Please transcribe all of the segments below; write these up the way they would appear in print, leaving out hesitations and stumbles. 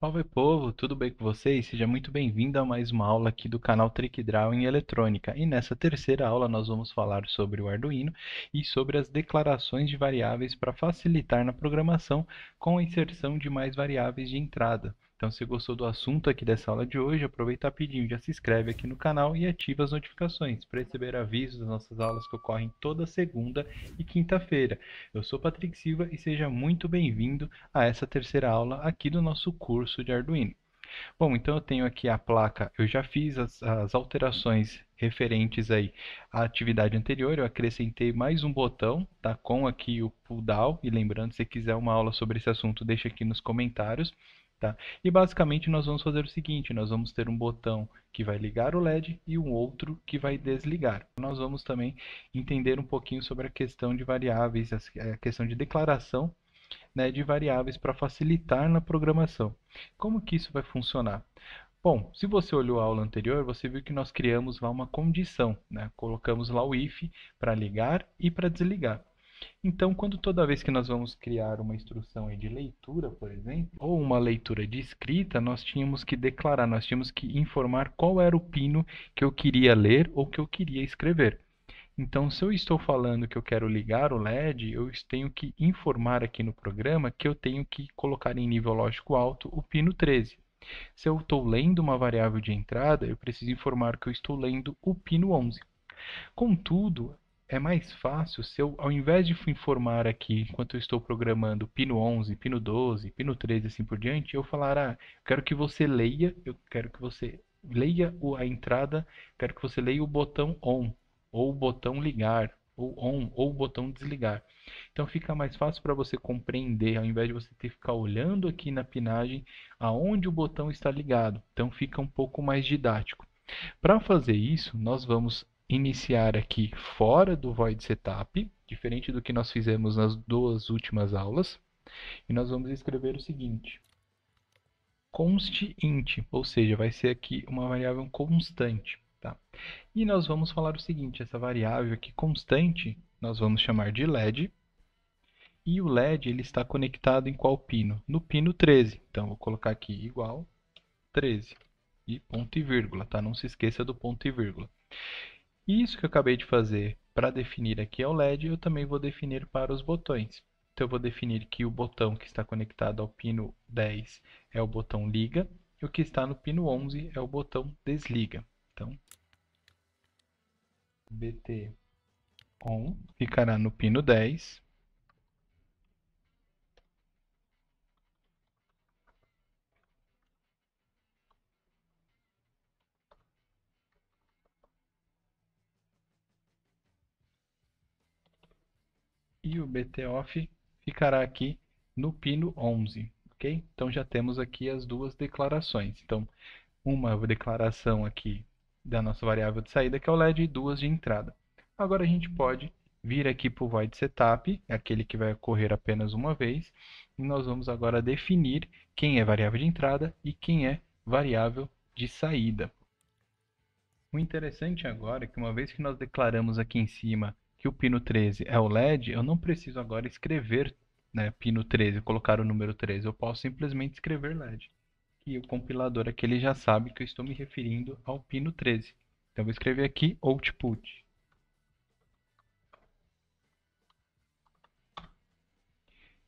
Salve povo, tudo bem com vocês? Seja muito bem-vindo a mais uma aula aqui do canal TrickDraw em Eletrônica. E nessa terceira aula nós vamos falar sobre o Arduino e sobre as declarações de variáveis para facilitar na programação com a inserção de mais variáveis de entrada. Então, se gostou do assunto aqui dessa aula de hoje, aproveita rapidinho, já se inscreve aqui no canal e ativa as notificações para receber avisos das nossas aulas que ocorrem toda segunda e quinta-feira. Eu sou Patrick Silva e seja muito bem-vindo a essa terceira aula aqui do nosso curso de Arduino. Bom, então eu tenho aqui a placa, eu já fiz as alterações referentes aí à atividade anterior, eu acrescentei mais um botão, tá? Com aqui o pull down, e lembrando, se você quiser uma aula sobre esse assunto, deixa aqui nos comentários, tá? E basicamente nós vamos fazer o seguinte, nós vamos ter um botão que vai ligar o LED e um outro que vai desligar. Nós vamos também entender um pouquinho sobre a questão de variáveis, a questão de declaração, né, de variáveis para facilitar na programação. Como que isso vai funcionar? Bom, se você olhou a aula anterior, você viu que nós criamos lá uma condição, né? Colocamos lá o if para ligar e para desligar. Então, quando toda vez que nós vamos criar uma instrução aí de leitura, por exemplo, ou uma leitura de escrita, nós tínhamos que declarar, nós tínhamos que informar qual era o pino que eu queria ler ou que eu queria escrever. Então, se eu estou falando que eu quero ligar o LED, eu tenho que informar aqui no programa que eu tenho que colocar em nível lógico alto o pino 13. Se eu estou lendo uma variável de entrada, eu preciso informar que eu estou lendo o pino 11. Contudo, é mais fácil se eu, ao invés de informar aqui, enquanto eu estou programando pino 11, pino 12, pino 13 e assim por diante, eu falar, eu quero que você leia, eu quero que você leia a entrada, quero que você leia o botão ON, ou o botão ligar, ou ON, ou o botão desligar. Então fica mais fácil para você compreender, ao invés de você ter que ficar olhando aqui na pinagem aonde o botão está ligado. Então fica um pouco mais didático. Para fazer isso, nós vamos iniciar aqui fora do void setup, diferente do que nós fizemos nas duas últimas aulas, e nós vamos escrever o seguinte: const int, ou seja, vai ser aqui uma variável constante, tá? E nós vamos falar o seguinte: essa variável aqui constante, nós vamos chamar de LED, e o LED ele está conectado em qual pino? No pino 13. Então, vou colocar aqui igual 13 e ponto e vírgula, tá? Não se esqueça do ponto e vírgula. E isso que eu acabei de fazer para definir aqui ao LED, eu também vou definir para os botões. Então, eu vou definir que o botão que está conectado ao pino 10 é o botão liga, e o que está no pino 11 é o botão desliga. Então, BT ON ficará no pino 10, e o BT OFF ficará aqui no pino 11, ok? Então, já temos aqui as duas declarações. Então, uma declaração aqui da nossa variável de saída, que é o LED, e duas de entrada. Agora a gente pode vir aqui para o void setup, aquele que vai ocorrer apenas uma vez, e nós vamos agora definir quem é variável de entrada e quem é variável de saída. O interessante agora é que uma vez que nós declaramos aqui em cima que o pino 13 é o LED, eu não preciso agora escrever, né, pino 13, colocar o número 13, eu posso simplesmente escrever LED. E o compilador aqui ele já sabe que eu estou me referindo ao pino 13. Então, eu vou escrever aqui output.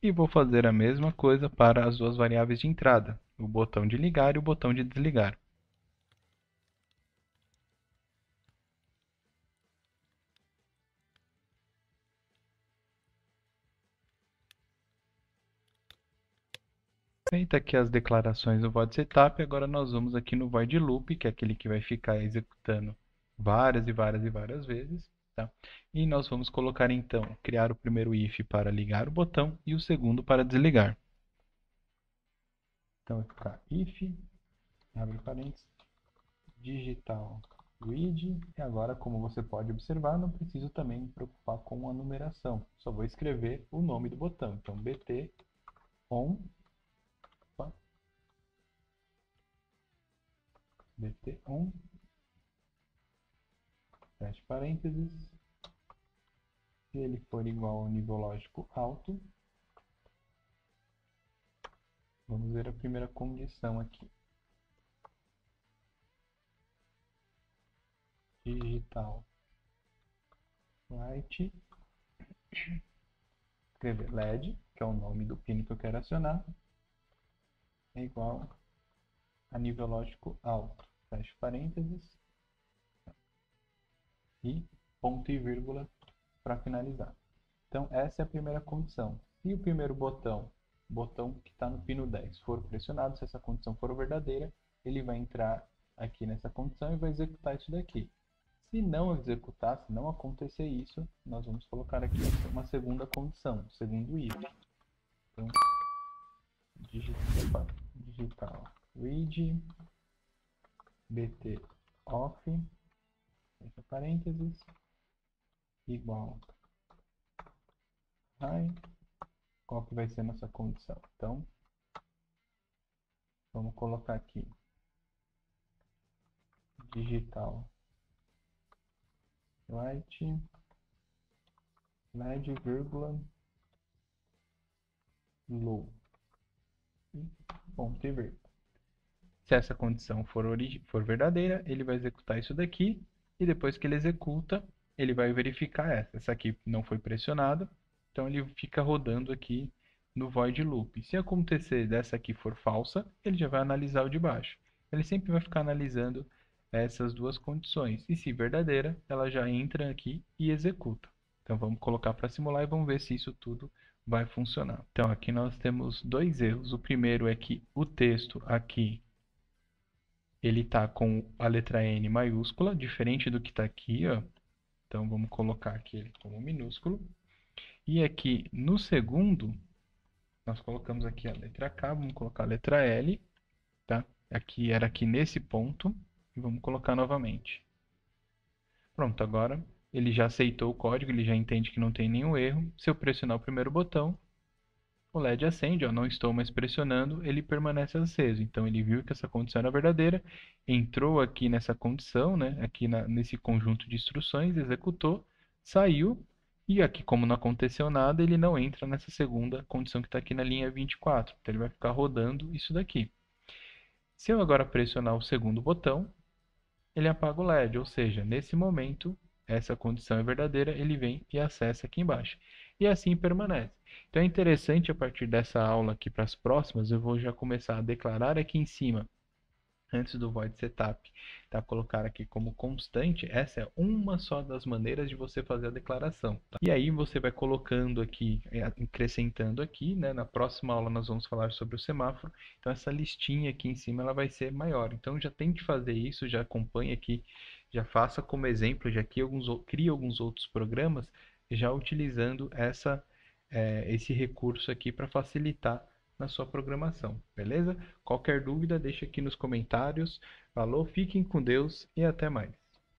E vou fazer a mesma coisa para as duas variáveis de entrada, o botão de ligar e o botão de desligar. Feita aqui as declarações do void setup, agora nós vamos aqui no void loop, que é aquele que vai ficar executando várias e várias e várias vezes. Tá? E nós vamos colocar então, criar o primeiro if para ligar o botão e o segundo para desligar. Então vai ficar if, abre parênteses, digital read, e agora, como você pode observar, não preciso também me preocupar com a numeração, só vou escrever o nome do botão. Então, bt on, opa, bt on, fecha parênteses, se ele for igual ao nível lógico alto, Vamos ver a primeira condição aqui. Digital write, escrever LED, que é o nome do pino que eu quero acionar, é igual a nível lógico alto, fecha parênteses, e ponto e vírgula para finalizar. Então, essa é a primeira condição. Se o primeiro botão que está no pino 10 for pressionado, se essa condição for verdadeira, ele vai entrar aqui nessa condição e vai executar isso daqui. Se não executar, se não acontecer isso, nós vamos colocar aqui uma segunda condição, um segundo if. Então, digital read bt off, fecha parênteses, igual hi, qual que vai ser a nossa condição? Então, vamos colocar aqui digital write LED, vírgula, low, ponto e vírgula. Se essa condição for verdadeira, ele vai executar isso daqui, e depois que ele executa, ele vai verificar essa. Essa aqui não foi pressionada, então ele fica rodando aqui no void loop. Se acontecer dessa aqui for falsa, ele já vai analisar o de baixo. Ele sempre vai ficar analisando essas duas condições. E se verdadeira, ela já entra aqui e executa. Então vamos colocar para simular e vamos ver se isso tudo vai funcionar. Então aqui nós temos dois erros. O primeiro é que o texto aqui ele está com a letra N maiúscula, diferente do que está aqui, ó. Então vamos colocar aqui ele como minúsculo. E aqui no segundo, nós colocamos aqui a letra K, vamos colocar a letra L, tá? Aqui era aqui nesse ponto, e vamos colocar novamente. Pronto, agora ele já aceitou o código, ele já entende que não tem nenhum erro. Se eu pressionar o primeiro botão, o LED acende, ó, não estou mais pressionando, ele permanece aceso. Então ele viu que essa condição era verdadeira, entrou aqui nessa condição, né, aqui nesse conjunto de instruções, executou, saiu, e aqui como não aconteceu nada, ele não entra nessa segunda condição que está aqui na linha 24. Então ele vai ficar rodando isso daqui. Se eu agora pressionar o segundo botão, ele apaga o LED, ou seja, nesse momento, essa condição é verdadeira, ele vem e acessa aqui embaixo. E assim permanece. Então é interessante, a partir dessa aula aqui para as próximas, eu vou já começar a declarar aqui em cima, antes do void setup, tá? Colocar aqui como constante, essa é uma só das maneiras de você fazer a declaração. Tá? E aí você vai colocando aqui, acrescentando aqui, né? Na próxima aula nós vamos falar sobre o semáforo, então essa listinha aqui em cima ela vai ser maior. Então já tente fazer isso, já acompanhe aqui, já faça como exemplo, já crie alguns outros programas, já utilizando esse recurso aqui para facilitar na sua programação, beleza? Qualquer dúvida, deixa aqui nos comentários. Falou, fiquem com Deus e até mais.